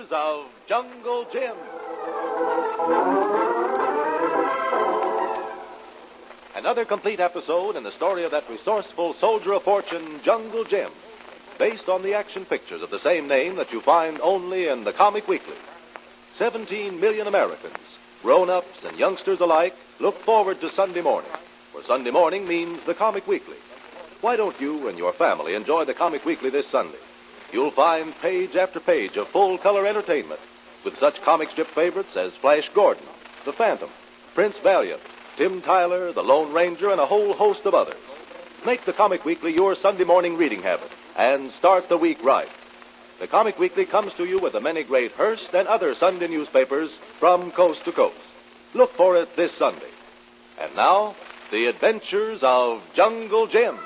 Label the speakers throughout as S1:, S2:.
S1: Adventures of Jungle Jim. Another complete episode in the story of that resourceful soldier of fortune, Jungle Jim, based on the action pictures of the same name that you find only in the Comic Weekly. 17 million Americans, grown-ups and youngsters alike, look forward to Sunday morning, for Sunday morning means the Comic Weekly. Why don't you and your family enjoy the Comic Weekly this Sunday? You'll find page after page of full-color entertainment with such comic strip favorites as Flash Gordon, The Phantom, Prince Valiant, Tim Tyler, The Lone Ranger, and a whole host of others. Make the Comic Weekly your Sunday morning reading habit and start the week right. The Comic Weekly comes to you with the many great Hearst and other Sunday newspapers from coast to coast. Look for it this Sunday. And now, The Adventures of Jungle Jim.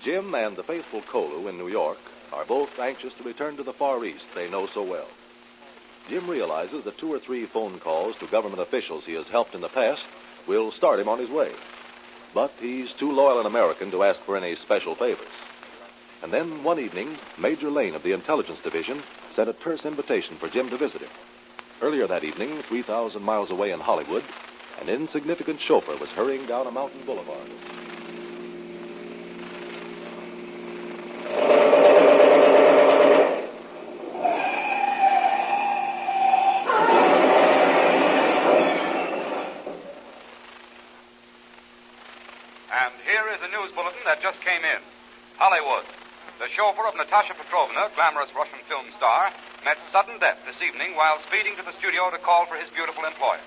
S1: Jim and the faithful Kolu in New York are both anxious to return to the Far East they know so well. Jim realizes that 2 or 3 phone calls to government officials he has helped in the past will start him on his way. But he's too loyal an American to ask for any special favors. And then one evening, Major Lane of the Intelligence Division sent a terse invitation for Jim to visit him. Earlier that evening, 3,000 miles away in Hollywood, an insignificant chauffeur was hurrying down a mountain boulevard.
S2: And here is a news bulletin that just came in. Hollywood. The chauffeur of Natasha Petrovna, glamorous Russian film star, met sudden death this evening while speeding to the studio to call for his beautiful employer.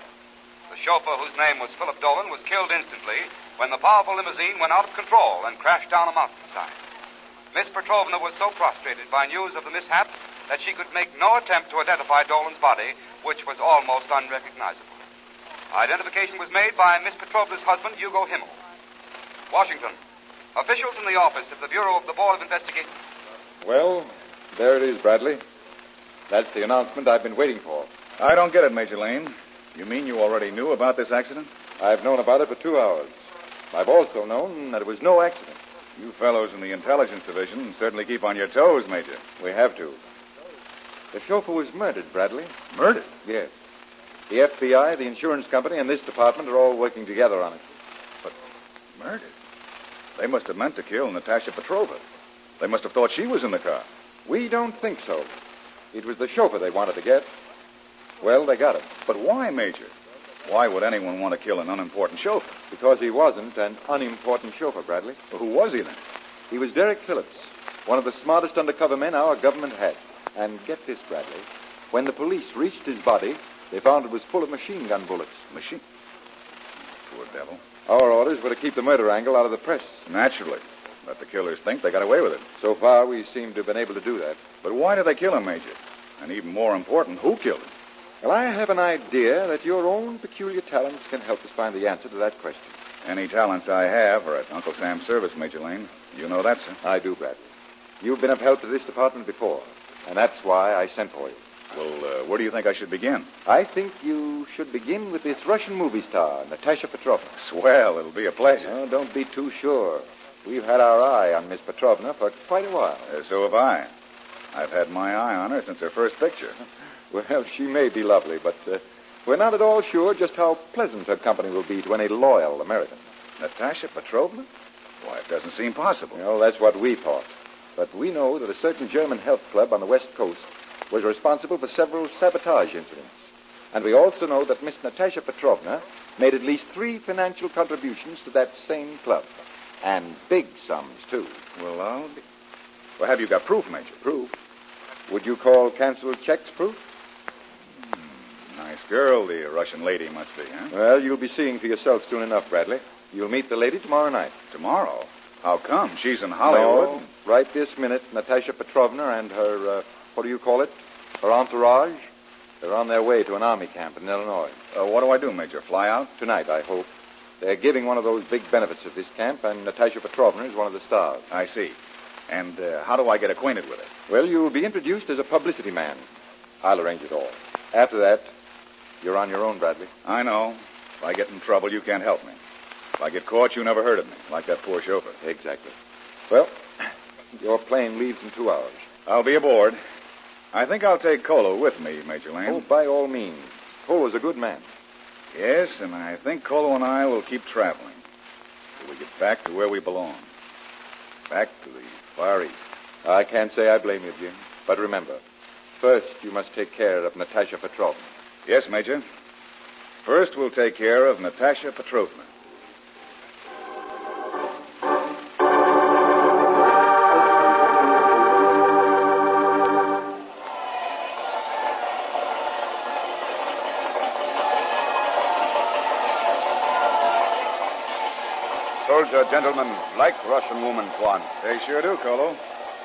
S2: The chauffeur, whose name was Philip Dolan, was killed instantly when the powerful limousine went out of control and crashed down a mountainside. Miss Petrovna was so prostrated by news of the mishap that she could make no attempt to identify Dolan's body, which was almost unrecognizable. Identification was made by Miss Petrovna's husband, Hugo Himmel. Washington. Officials in the office of the Bureau of the Board of Investigation.
S3: Well, there it is, Bradley. That's the announcement I've been waiting for.
S4: I don't get it, Major Lane. You mean you already knew about this accident?
S3: I've known about it for 2 hours. I've also known that it was no accident.
S4: You fellows in the Intelligence Division certainly keep on your toes, Major.
S3: We have to. The chauffeur was murdered, Bradley.
S4: Murdered?
S3: Yes. The FBI, the insurance company, and this department are all working together on it.
S4: But murdered? They must have meant to kill Natasha Petrovna. They must have thought she was in the car.
S3: We don't think so. It was the chauffeur they wanted to get. Well, they got him.
S4: But why, Major? Why would anyone want to kill an unimportant chauffeur?
S3: Because he wasn't an unimportant chauffeur, Bradley.
S4: Well, who was he then?
S3: He was Derek Phillips, one of the smartest undercover men our government had. And get this, Bradley. When the police reached his body, they found it was full of machine gun bullets.
S4: Machine? Poor devil.
S3: Our orders were to keep the murder angle out of the press.
S4: Naturally. Let the killers think they got away with it.
S3: So far, we seem to have been able to do that.
S4: But why did they kill him, Major? And even more important, who killed him?
S3: Well, I have an idea that your own peculiar talents can help us find the answer to that question.
S4: Any talents I have are at Uncle Sam's service, Major Lane. You know that, sir.
S3: I do, Bradley. You've been of help to this department before, and that's why I sent for you.
S4: Well, where do you think I should begin?
S3: I think you should begin with this Russian movie star, Natasha Petrovna.
S4: Swell. It'll be a pleasure.
S3: Oh, don't be too sure. We've had our eye on Miss Petrovna for quite a while.
S4: So have I. I've had my eye on her since her first picture.
S3: Well, she may be lovely, but we're not at all sure just how pleasant her company will be to any loyal American.
S4: Natasha Petrovna? Why, it doesn't seem possible.
S3: Well, that's what we thought. But we know that a certain German health club on the West Coast was responsible for several sabotage incidents. And we also know that Miss Natasha Petrovna made at least 3 financial contributions to that same club. And big sums, too.
S4: Well, have you got proof, Major?
S3: Proof? Would you call canceled checks proof?
S4: Nice girl, the Russian lady must be, huh?
S3: Well, you'll be seeing for yourself soon enough, Bradley. You'll meet the lady tomorrow night.
S4: Tomorrow? How come? She's in Hollywood.
S3: No, right this minute, Natasha Petrovna and her, what do you call it? Her entourage? They're on their way to an army camp in Illinois.
S4: What do I do, Major? Fly out?
S3: Tonight, I hope. They're giving one of those big benefits at this camp, and Natasha Petrovna is one of the stars.
S4: I see. And how do I get acquainted with her?
S3: Well, you'll be introduced as a publicity man. I'll arrange it all. After that, you're on your own, Bradley.
S4: I know. If I get in trouble, you can't help me. If I get caught, you never heard of me, like that poor chauffeur.
S3: Exactly. Well, your plane leaves in 2 hours.
S4: I'll be aboard. I think I'll take Kolu with me, Major Lane.
S3: Oh, by all means. Kolu's a good man.
S4: Yes, and I think Kolu and I will keep traveling till we get back to where we belong. Back to the Far East.
S3: I can't say I blame you, Jim. But remember, first you must take care of Natasha Petrovna.
S4: Yes, Major. First, we'll take care of Natasha Petrovna.
S5: Soldier, gentlemen, like Russian woman, Tuan.
S4: They sure do, Kolu.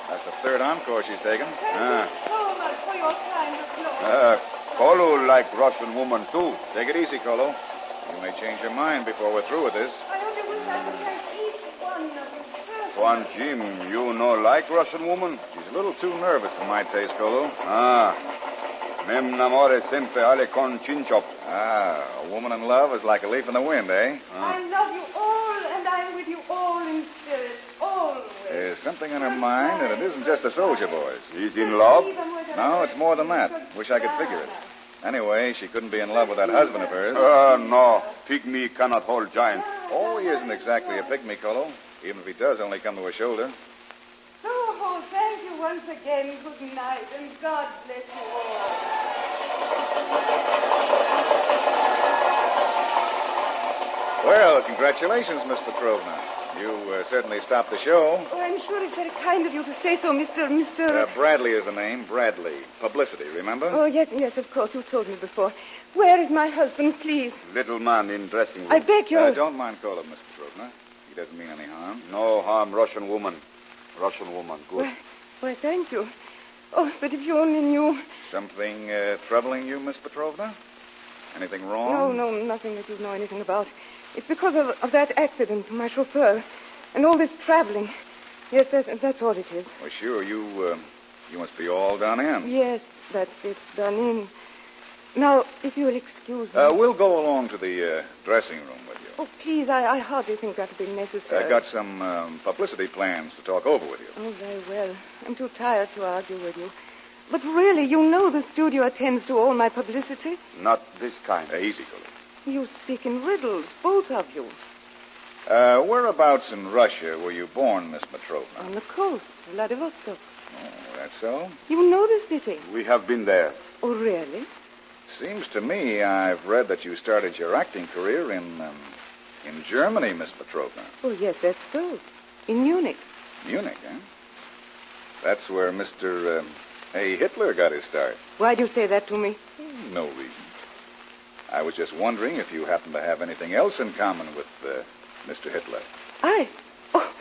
S4: That's the third encore she's taken.
S6: Thank you so much for your kind applause.
S5: Kolu like Russian woman, too.
S4: Take it easy, Kolu. You may change your mind before we're through with this.
S6: I only wish I could thank each one of you personally.
S5: Tuan Jim, you no like Russian woman?
S4: She's a little too nervous for my taste, Kolu.
S5: Mem namore sempre ale con chinchop.
S4: A woman in love is like a leaf in the wind, eh?
S6: I love you all, and I'm with you all in spirit, always.
S4: There's something on her mind, and it isn't just the soldier boys.
S5: He's in love?
S4: No, it's more than that. Wish I could figure it. Anyway, she couldn't be in love with that husband of hers.
S5: No. Pygmy cannot hold giant.
S4: Oh, he isn't exactly a pygmy, Kolu. Even if he does only come to her shoulder.
S6: Oh, thank you once again. Good night, and God bless you all.
S4: Well, congratulations, Miss Petrovna. You certainly stopped the show.
S6: Oh, I'm sure it's very kind of you to say so, Mr.
S4: Bradley is the name. Bradley. Publicity, remember?
S6: Oh, yes, of course. You told me before. Where is my husband, please?
S5: Little man in dressing room.
S6: I beg you.
S4: Don't mind Kolu, Miss Petrovna. He doesn't mean any harm.
S5: No harm, Russian woman. Russian woman, good.
S6: Why, thank you. Oh, but if you only knew.
S4: Something troubling you, Miss Petrovna? Anything wrong?
S6: No, nothing that you know anything about. It's because of that accident to my chauffeur and all this traveling. Yes, that's all it is.
S4: Well, sure, you must be all done in.
S6: Yes, that's it, done in. Now, if you'll excuse me.
S4: We'll go along to the dressing room with you.
S6: Oh, please, I hardly think that'll be necessary.
S4: I got some publicity plans to talk over with you.
S6: Oh, very well. I'm too tired to argue with you. But really, you know the studio attends to all my publicity.
S5: Not this kind.
S4: Easy, Kolu.
S6: You speak in riddles, both of you.
S4: Whereabouts in Russia were you born, Miss Petrovna?
S6: On the coast, Vladivostok.
S4: Oh, that's so?
S6: You know the city.
S5: We have been there.
S6: Oh, really?
S4: Seems to me I've read that you started your acting career in Germany, Miss Petrovna.
S6: Oh, yes, that's so. In Munich.
S4: Munich, eh? That's where Mr. Hitler got his start.
S6: Why'd you say that to me?
S4: No reason. I was just wondering if you happen to have anything else in common with Mr. Hitler.
S6: I? Oh.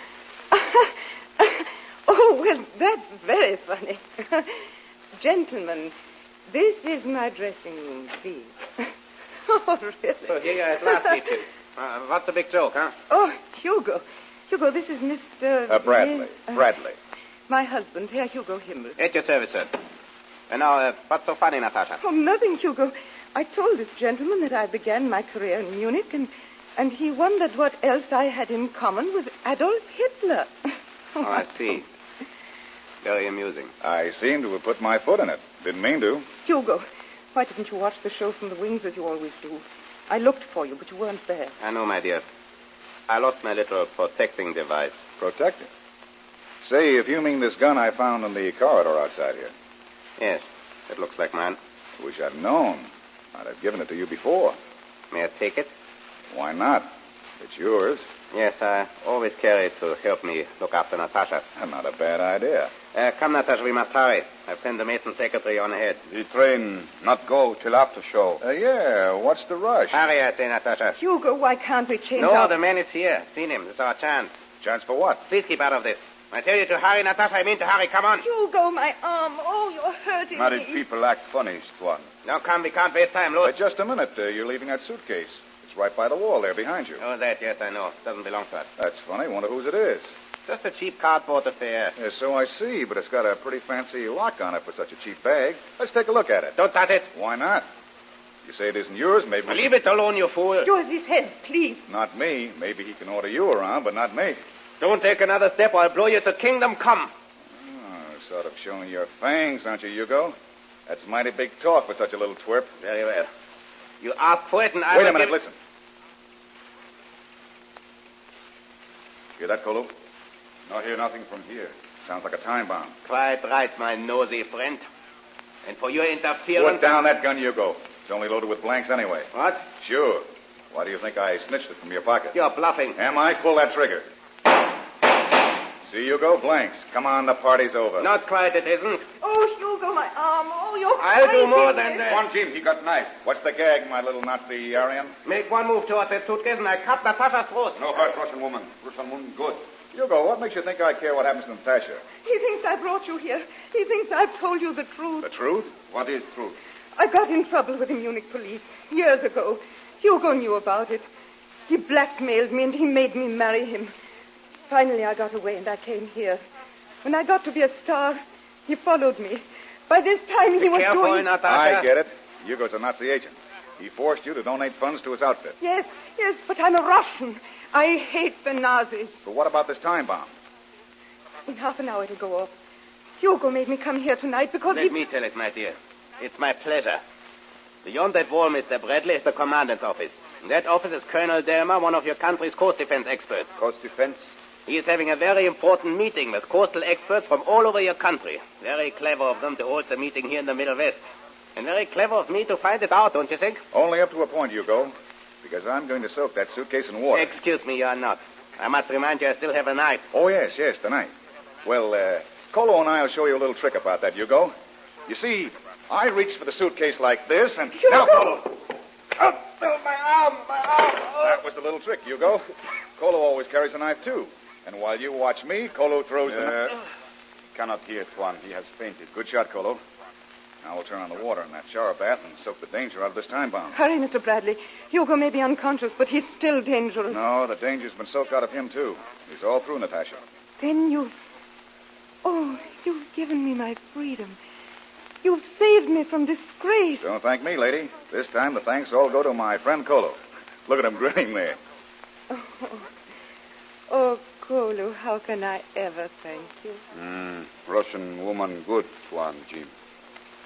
S6: Oh, well, that's very funny. Gentlemen, this is my dressing room, please. Oh, really?
S2: So here you are at last, Peter. What's the big joke, huh?
S6: Oh, Hugo. Hugo, this is Mr.
S4: Bradley. Bradley.
S6: My husband, Herr Hugo Himmel.
S2: At your service, sir. And now, what's so funny, Natasha?
S6: Oh, nothing, Hugo. I told this gentleman that I began my career in Munich, and he wondered what else I had in common with Adolf Hitler.
S2: Oh, I see. Very amusing.
S4: I seem to have put my foot in it. Didn't mean to.
S6: Hugo, why didn't you watch the show from the wings as you always do? I looked for you, but you weren't there.
S2: I know, my dear. I lost my little protecting device.
S4: Protected? Say, if you mean this gun I found in the corridor outside here.
S2: Yes, it looks like mine.
S4: Wish I'd known. I'd have given it to you before.
S2: May I take it?
S4: Why not? It's yours.
S2: Yes, I always carry it to help me look after Natasha.
S4: Not a bad idea.
S2: Come, Natasha, we must hurry. I've sent the maid and secretary on ahead.
S5: The train not go till after show.
S4: Yeah, what's the rush?
S2: Hurry, I say, Natasha.
S6: Hugo, why can't we change
S2: No,
S6: our...
S2: the man is here. Seen him. This is our chance.
S4: Chance for what?
S2: Please keep out of this. I tell you to hurry, Natasha. I mean to hurry. Come on.
S6: Hugo, my arm. Oh, you're hurting
S5: Married
S6: me.
S5: people act funny, Tuan.
S2: Now, come. We can't waste time. Loose.
S4: Just a minute. You're leaving that suitcase. It's right by the wall there behind you.
S2: Oh, that, yes, I know. Doesn't belong to us.
S4: That's funny. Wonder whose it is.
S2: Just a cheap cardboard affair.
S4: Yeah, so I see, but it's got a pretty fancy lock on it for such a cheap bag. Let's take a look at it.
S2: Don't touch it.
S4: Why not? You say it isn't yours, maybe...
S7: Leave it alone, you fool.
S6: Yours his head, please.
S4: Not me. Maybe he can order you around, but not me.
S7: Don't take another step or I'll blow you to kingdom come.
S4: Oh, sort of showing your fangs, aren't you, Hugo? That's mighty big talk for such a little twerp.
S7: Very well. You asked for it and I
S4: Wait a
S7: will
S4: minute,
S7: give...
S4: listen. Hear that, Kolu?
S5: No hear nothing from here.
S4: Sounds like a time bomb.
S7: Quite right, my nosy friend. And for your interference...
S4: Put down that gun, Hugo. It's only loaded with blanks anyway.
S7: What?
S4: Sure. Why do you think I snitched it from your pocket?
S7: You're bluffing.
S4: Am I? Pull that trigger. See, Hugo? Blanks. Come on, the party's over.
S7: Not quite, it isn't.
S6: Oh, Hugo, my arm. Oh, you're
S7: I'll do more
S6: fighting
S7: than
S6: me.
S7: that.
S5: Come on, Jim. He got knife.
S4: What's the gag, my little Nazi Aryan?
S7: Make one move towards that suitcase and I cut Natasha's throat.
S5: No hurt, Russian woman. Russian woman, good.
S4: Hugo, what makes you think I care what happens to Natasha?
S6: He thinks I brought you here. He thinks I've told you the truth.
S4: The truth?
S5: What is truth?
S6: I got in trouble with the Munich police years ago. Hugo knew about it. He blackmailed me and he made me marry him. Finally, I got away and I came here. When I got to be a star, he followed me. By this time, he was
S7: Careful,
S6: doing...
S7: Natasha.
S4: I get it. Hugo's a Nazi agent. He forced you to donate funds to his outfit.
S6: Yes, but I'm a Russian. I hate the Nazis.
S4: But what about this time bomb?
S6: In half an hour, it'll go off. Hugo made me come here tonight because
S7: Let me tell it, my dear. It's my pleasure. Beyond that wall, Mr. Bradley, is the commandant's office. In that office is Colonel Dermer, one of your country's coast defense experts.
S5: Coast defense?
S7: He is having a very important meeting with coastal experts from all over your country. Very clever of them to hold the meeting here in the Middle West. And very clever of me to find it out, don't you think?
S4: Only up to a point, Hugo. Because I'm going to soak that suitcase in water.
S7: Excuse me, you are not. I must remind you I still have a knife.
S4: Oh, yes, the knife. Well, Kolu and I will show you a little trick about that, Hugo. You see, I reached for the suitcase like this, and...
S6: Hugo!
S4: Now, Kolu!
S7: Oh, my arm!
S4: That was the little trick, Hugo. Kolu always carries a knife, too. And while you watch me, Kolu throws the...
S5: Cannot hear Tuan. He has fainted.
S4: Good shot, Kolu. Now we'll turn on the water in that shower bath and soak the danger out of this time bomb.
S6: Hurry, Mr. Bradley. Hugo may be unconscious, but he's still dangerous.
S4: No, the danger's been soaked out of him, too. He's all through, Natasha.
S6: Then you've given me my freedom. You've saved me from disgrace.
S4: Don't thank me, lady. This time the thanks all go to my friend Kolu. Look at him grinning there.
S6: Oh, Kolu, how can I ever thank you?
S5: Russian woman, good, Tuan, Jim.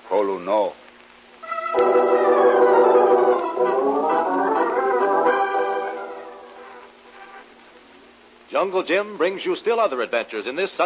S5: Kolu, no.
S1: Jungle Jim brings you still other adventures in this Sunday.